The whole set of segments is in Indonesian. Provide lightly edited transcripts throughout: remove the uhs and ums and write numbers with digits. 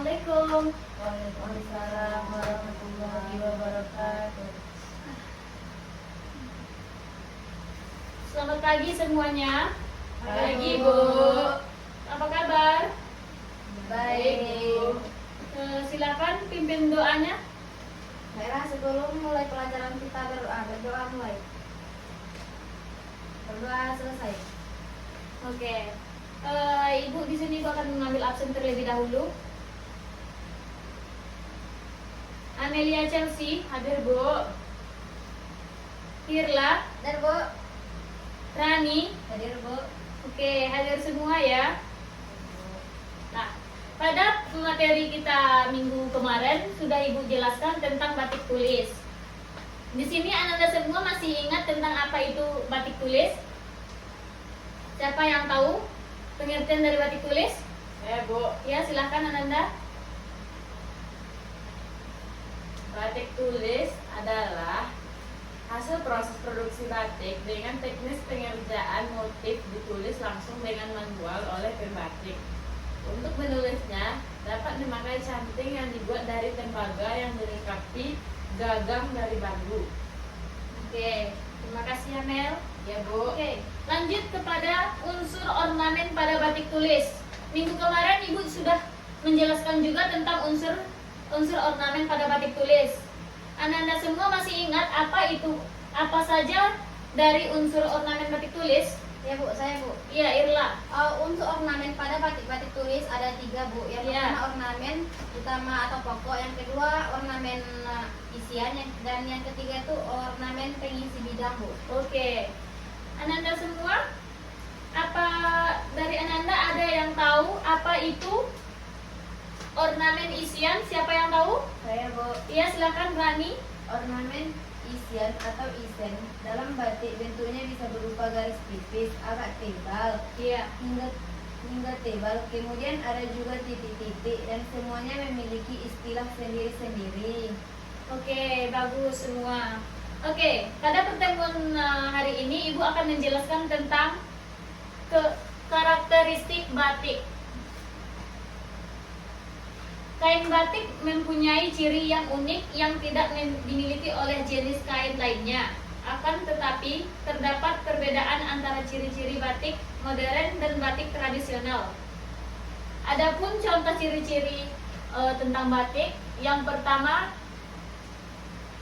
Assalamualaikum. Waalaikumsalam warahmatullahi wabarakatuh. Selamat pagi semuanya. Pagi, Bu. Apa kabar? Baik, Bu. Silakan pimpin doanya. Baiklah, sebelum mulai pelajaran kita berdoa mulai. Berdoa selesai. Oke. Ibu di sini Ibu akan mengambil absen terlebih dahulu. Amelia Chelsea hadir, Bu. Hirla, Dan Bu, Rani, hadir Bu. oke, hadir semua ya. Nah, pada materi kita minggu kemarin sudah Ibu jelaskan tentang batik tulis. Di sini Ananda semua masih ingat tentang apa itu batik tulis? Siapa yang tahu pengertian dari batik tulis? Bu, Ya, silahkan Ananda. batik tulis adalah hasil proses produksi batik dengan teknis pengerjaan motif ditulis langsung dengan manual oleh pembatik. Untuk menulisnya, dapat memakai canting yang dibuat dari tembaga yang dilengkapi gagang dari bambu. Oke, terima kasih Amel. Ya Bu, Oke, lanjut kepada unsur ornamen pada batik tulis. Minggu kemarin Ibu sudah menjelaskan juga tentang unsur ornamen pada batik tulis. Anda semua masih ingat apa saja dari unsur ornamen batik tulis? Ya Bu, saya Bu. Iya, Irla. Unsur ornamen pada batik tulis ada 3 Bu. Yang Iya. pertama ornamen utama atau pokok, yang kedua ornamen isian, dan yang ketiga itu ornamen pengisi bidang Bu. Oke. Ananda semua, apa dari Ananda ada yang tahu apa itu ornamen isian? Siapa yang tahu? Saya Bu. Iya, silakan Rani. Ornamen isian atau isen dalam batik bentuknya bisa berupa garis tipis, agak tebal, Iya. hingga tebal. Kemudian ada juga titik-titik, dan semuanya memiliki istilah sendiri-sendiri. Oke, bagus semua. Oke, pada pertemuan hari ini Ibu akan menjelaskan tentang karakteristik batik. Kain batik mempunyai ciri yang unik yang tidak dimiliki oleh jenis kain lainnya. Akan tetapi, terdapat perbedaan antara ciri-ciri batik modern dan batik tradisional. Adapun contoh ciri-ciri tentang batik, yang pertama,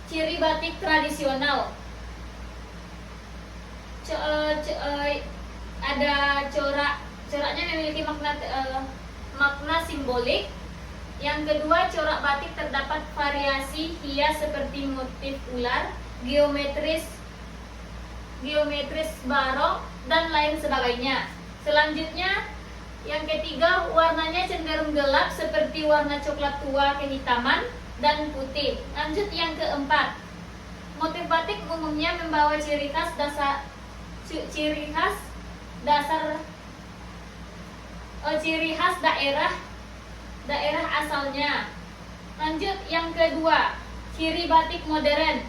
ciri batik tradisional. Ada coraknya memiliki makna simbolik. Yang kedua, corak batik terdapat variasi hias seperti motif ular, geometris barok, dan lain sebagainya. Selanjutnya, yang ketiga, warnanya cenderung gelap seperti warna coklat tua kehitaman dan putih. Lanjut yang keempat, motif batik umumnya membawa ciri khas daerah asalnya. Lanjut yang kedua, ciri batik modern.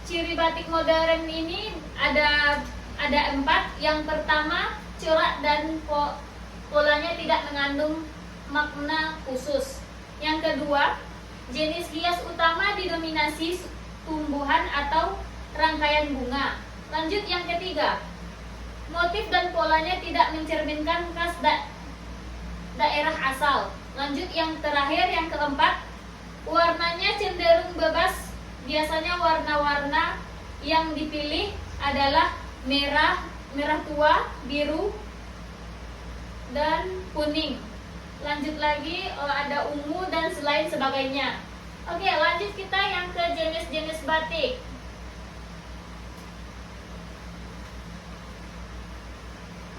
Ciri batik modern ini ada 4. Yang pertama, corak dan polanya tidak mengandung makna khusus. Yang kedua, jenis hias utama didominasi tumbuhan atau rangkaian bunga. Lanjut yang ketiga, motif dan polanya tidak mencerminkan khas daerah asal. Lanjut yang terakhir, yang keempat, warnanya cenderung bebas. Biasanya warna-warna yang dipilih adalah merah tua, biru, dan kuning. Lanjut lagi, ada ungu dan selain sebagainya. Oke, lanjut kita yang ke jenis-jenis batik.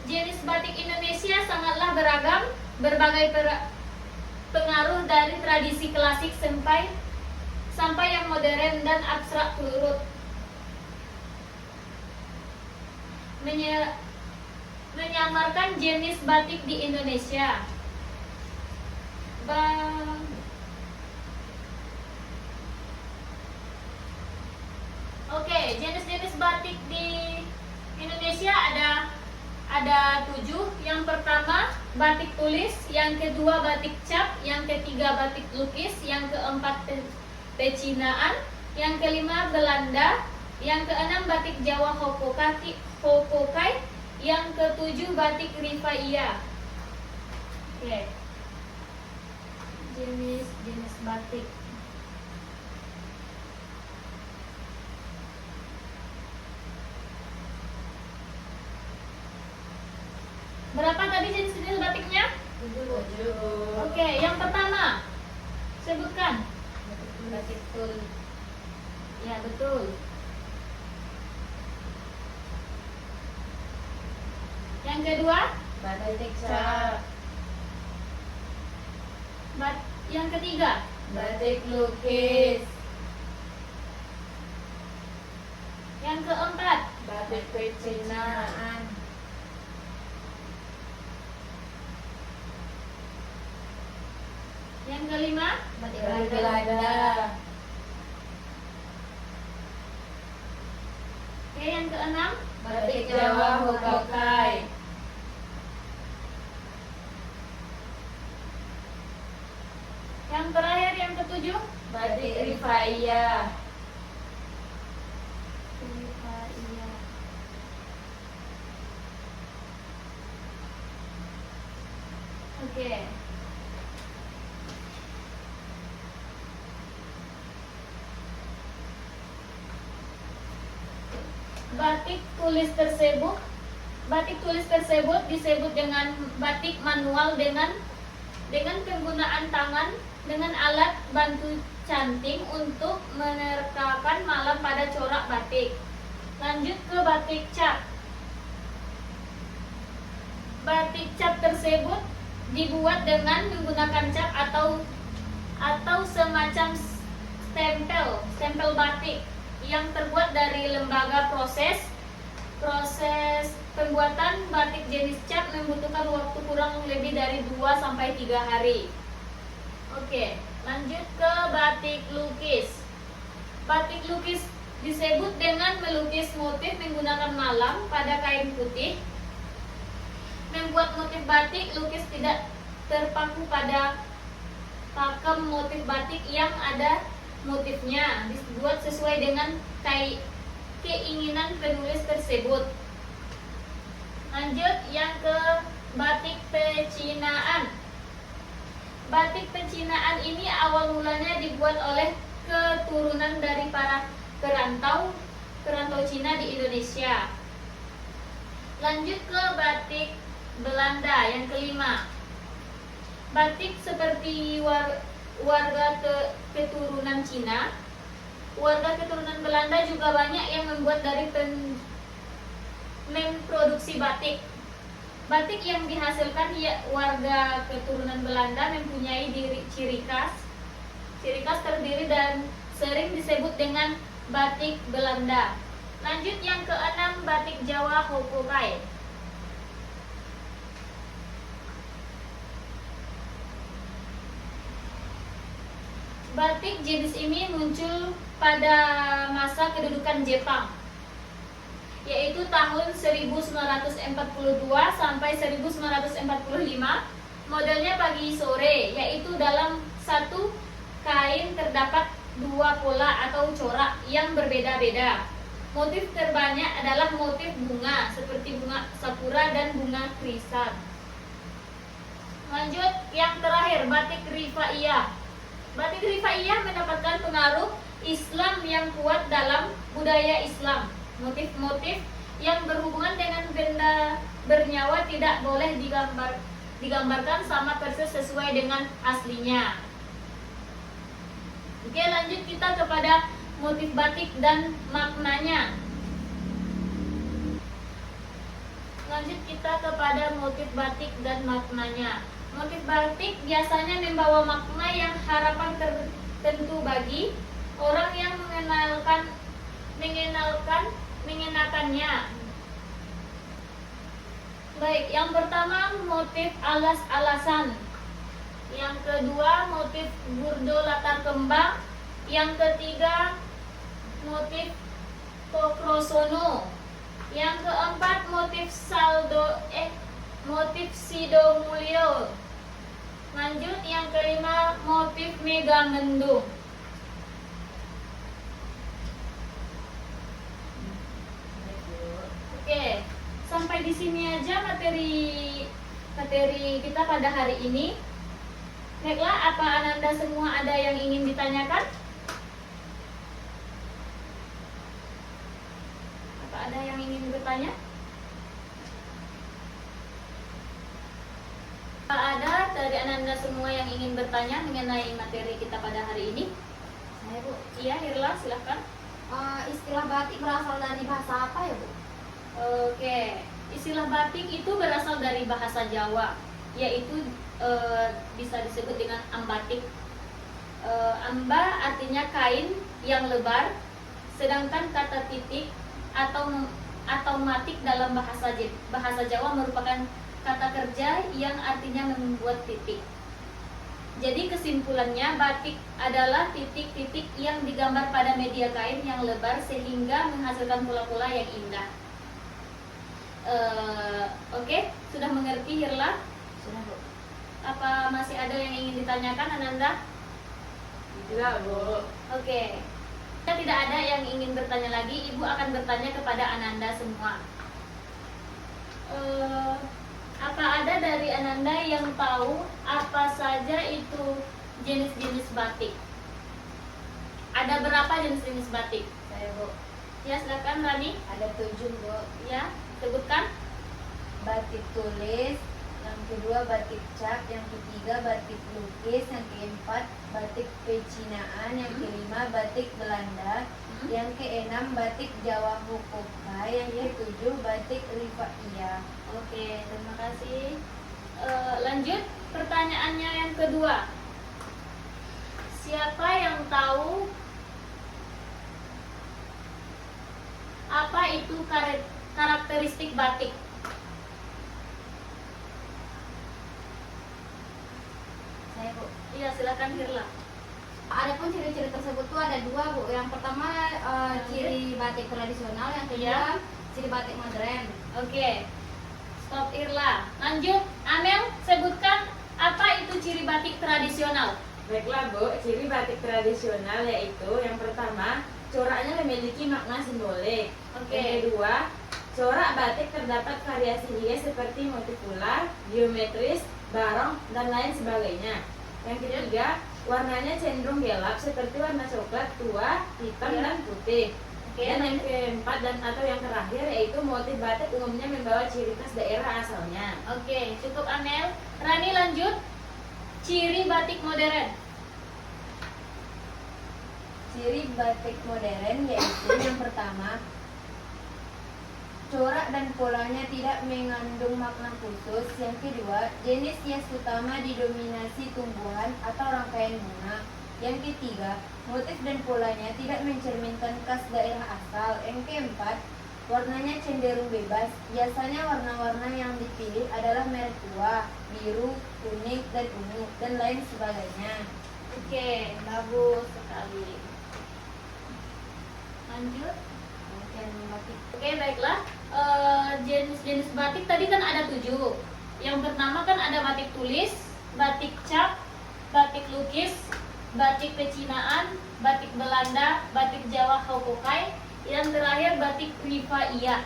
Jenis batik Indonesia sangatlah beragam, berbagai pengaruh dari tradisi klasik sampai yang modern dan abstrak turut menyamarkan jenis batik di Indonesia. Oke, jenis-jenis batik di Indonesia ada 7. Yang pertama, batik tulis, yang kedua batik cap, yang ketiga batik lukis, yang keempat pecinaan, yang kelima Belanda, yang keenam batik Jawa Hokokai, yang ketujuh batik Rifaia. Oke. Jenis batik. Berapa tadi jenis batiknya? 7. Oke, yang pertama sebutkan. Batik tul. Ya, betul. Yang kedua, Batik cap. yang ketiga, Batik lukis. yang keempat, Batik pecinaan. yang kelima, Batik Batik Belanda. Belanda. oke, yang keenam, Batik Jawa Hokokai. yang terakhir, yang ketujuh. Batik Rifaia. Rifaia. Oke. Batik tulis tersebut disebut dengan batik manual dengan penggunaan tangan dengan alat bantu canting untuk menerkakan malam pada corak batik. Lanjut ke batik cap. Batik cap tersebut dibuat dengan menggunakan cap atau semacam stempel batik yang terbuat dari lembaga. Proses pembuatan batik jenis cap membutuhkan waktu kurang lebih dari 2-3 hari. Oke, lanjut ke batik lukis. Batik lukis disebut dengan melukis motif menggunakan malam pada kain putih. Membuat motif batik lukis tidak terpaku pada pakem motif batik yang ada motifnya, dibuat sesuai dengan keinginan penulis tersebut. Lanjut yang ke batik pecinaan. Batik pecinaan ini awal mulanya dibuat oleh keturunan dari para perantau Cina di Indonesia. Lanjut ke batik Belanda yang kelima. Batik seperti warga keturunan Cina, warga keturunan Belanda juga banyak yang membuat dari memproduksi batik. Batik yang dihasilkan warga keturunan Belanda mempunyai ciri khas terdiri dan sering disebut dengan batik Belanda. Lanjut yang keenam, batik Jawa Hokokai. Batik jenis ini muncul pada masa kedudukan Jepang, yaitu tahun 1942 sampai 1945. Modelnya pagi sore, yaitu dalam satu kain terdapat 2 pola atau corak yang berbeda-beda. Motif terbanyak adalah motif bunga seperti bunga sakura dan bunga kristal. Lanjut yang terakhir, batik Rifaia. Batik Rifaia mendapatkan pengaruh Islam yang kuat dalam budaya Islam. Motif-motif yang berhubungan dengan benda bernyawa tidak boleh digambarkan sama persis sesuai dengan aslinya. Oke, lanjut kita kepada motif batik dan maknanya. Motif batik biasanya membawa makna yang harapan tertentu bagi orang yang mengenakannya. Baik, yang pertama motif alas-alasan. Yang kedua motif burdo latar kembang. Yang ketiga motif kokrosono. Yang keempat motif motif Sido Mulyo. Lanjut yang kelima, motif Megamendung. Oke, sampai di sini aja materi kita pada hari ini. Baiklah, apa Ananda semua ada yang ingin ditanyakan? Apa ada yang ingin bertanya? Apa ada dari Ananda semua yang ingin bertanya mengenai materi kita pada hari ini? Saya Bu, Iya, Hirla, silahkan. istilah batik berasal dari bahasa apa ya Bu? Oke, istilah batik itu berasal dari bahasa Jawa, yaitu bisa disebut dengan ambatik. Amba artinya kain yang lebar, sedangkan kata titik atau matik dalam bahasa Jawa merupakan kata kerja yang artinya membuat titik. Jadi kesimpulannya, batik adalah titik-titik yang digambar pada media kain yang lebar sehingga menghasilkan pola-pola yang indah. Oke, sudah mengerti Hirla? Sudah Bu. Apa masih ada yang ingin ditanyakan Ananda? Tidak, Bu. Oke. Jika tidak ada yang ingin bertanya lagi, Ibu akan bertanya kepada Ananda semua. Apa ada dari Ananda yang tahu apa saja itu jenis-jenis batik? Ada berapa jenis-jenis batik? Saya Bu. Ya, silakan Rani. Ada 7 Bu. Ya, sebutkan. Batik tulis, yang kedua batik cap, yang ketiga batik lukis, yang keempat batik pecinaan, yang kelima batik Belanda, yang keenam batik Jawa Hokokai, yang ketujuh batik Rifaiyah. Oke, terima kasih. Lanjut pertanyaannya yang kedua. Siapa yang tahu apa itu karakteristik batik? Saya Bu. Iya, silakan Hirla. Adapun ciri-ciri tersebut tuh ada 2 Bu. Yang pertama ciri batik tradisional, yang kedua ciri batik modern. Oke. Stop Hirla. Lanjut, Amel, sebutkan apa itu ciri batik tradisional? Baiklah Bu, ciri batik tradisional yaitu yang pertama, coraknya memiliki makna simbolik. Oke. Yang kedua, corak batik terdapat variasi hias seperti motif ular, geometris, barong, dan lain sebagainya. Yang ketiga, warnanya cenderung gelap seperti warna coklat tua, hitam, dan putih. Oke. Dan yang keempat atau yang terakhir yaitu motif batik umumnya membawa ciri khas daerah asalnya. Oke, cukup Amel. Rani, lanjut. Ciri batik modern. Ciri batik modern yaitu yang pertama, corak dan polanya tidak mengandung makna khusus. Yang kedua, jenis hias utama didominasi tumbuhan atau rangkaian bunga. Yang ketiga, motif dan polanya tidak mencerminkan khas daerah asal. Yang keempat, warnanya cenderung bebas. Biasanya warna-warna yang dipilih adalah merah tua, biru, kuning, dan ungu, dan lain sebagainya. Oke, bagus sekali. Lanjut. Oke, baiklah. Jenis-jenis batik tadi kan ada 7. Yang pertama kan ada batik tulis, batik cap, batik lukis, batik pecinaan, batik Belanda, batik Jawa Hokokai, yang terakhir batik Rifaiyah.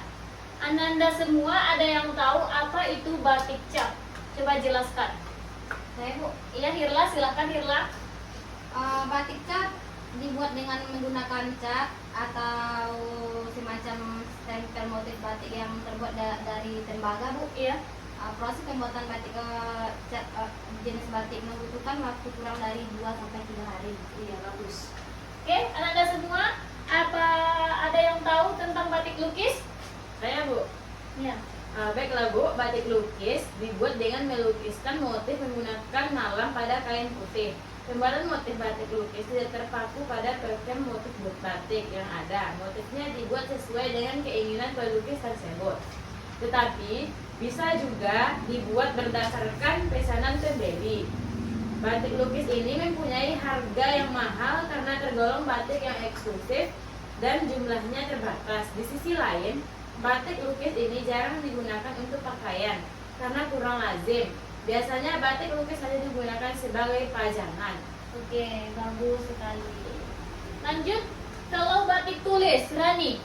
Ananda semua ada yang tahu apa itu batik cap? Coba jelaskan. Saya Bu, Iya, Hirla, silakan Hirla. batik cap dibuat dengan menggunakan cat atau semacam stempel motif batik yang terbuat dari tembaga Bu. Iya. Proses pembuatan batik cat jenis batik membutuhkan waktu kurang dari 2 sampai 3 hari. Iya, bagus. Oke, Ananda semua, apa ada yang tahu tentang batik lukis? Saya Bu. Iya. Baiklah Bu, batik lukis dibuat dengan melukiskan motif menggunakan malam pada kain putih. Pembuatan motif batik lukis tidak terpaku pada program motif batik yang ada. Motifnya dibuat sesuai dengan keinginan pelukis tersebut. Tetapi bisa juga dibuat berdasarkan pesanan pembeli. Batik lukis ini mempunyai harga yang mahal karena tergolong batik yang eksklusif dan jumlahnya terbatas. Di sisi lain, batik lukis ini jarang digunakan untuk pakaian. karena kurang lazim. Biasanya batik lukis hanya digunakan sebagai pajangan. Oke, bagus sekali. Lanjut, kalau batik tulis, Rani,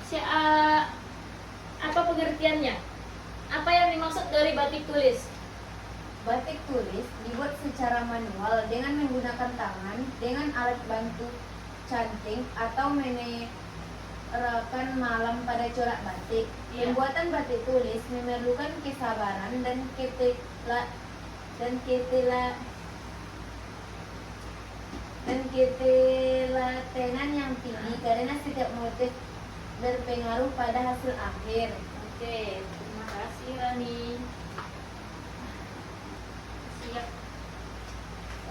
apa pengertiannya? Apa yang dimaksud dari batik tulis? Batik tulis dibuat secara manual dengan menggunakan tangan dengan alat bantu canting atau menerakan malam pada corak batik. Iya. Pembuatan batik tulis memerlukan kesabaran dan ketelatenan yang tinggi karena setiap motif berpengaruh pada hasil akhir. Oke, terima kasih Rani. Siap.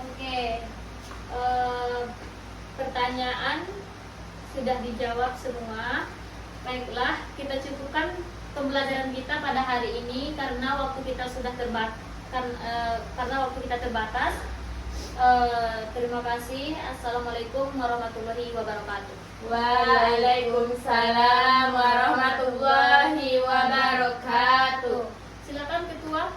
Oke, pertanyaan sudah dijawab semua. Baiklah, kita cukupkan pembelajaran kita pada hari ini karena waktu kita sudah karena waktu kita terbatas. Terima kasih. Assalamualaikum warahmatullahi wabarakatuh. Waalaikumsalam warahmatullahi wabarakatuh. Silakan Ketua.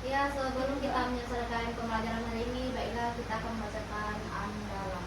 Ya, sebelum kita menyelesaikan pembelajaran hari ini, baiklah kita akan membacakan andalan.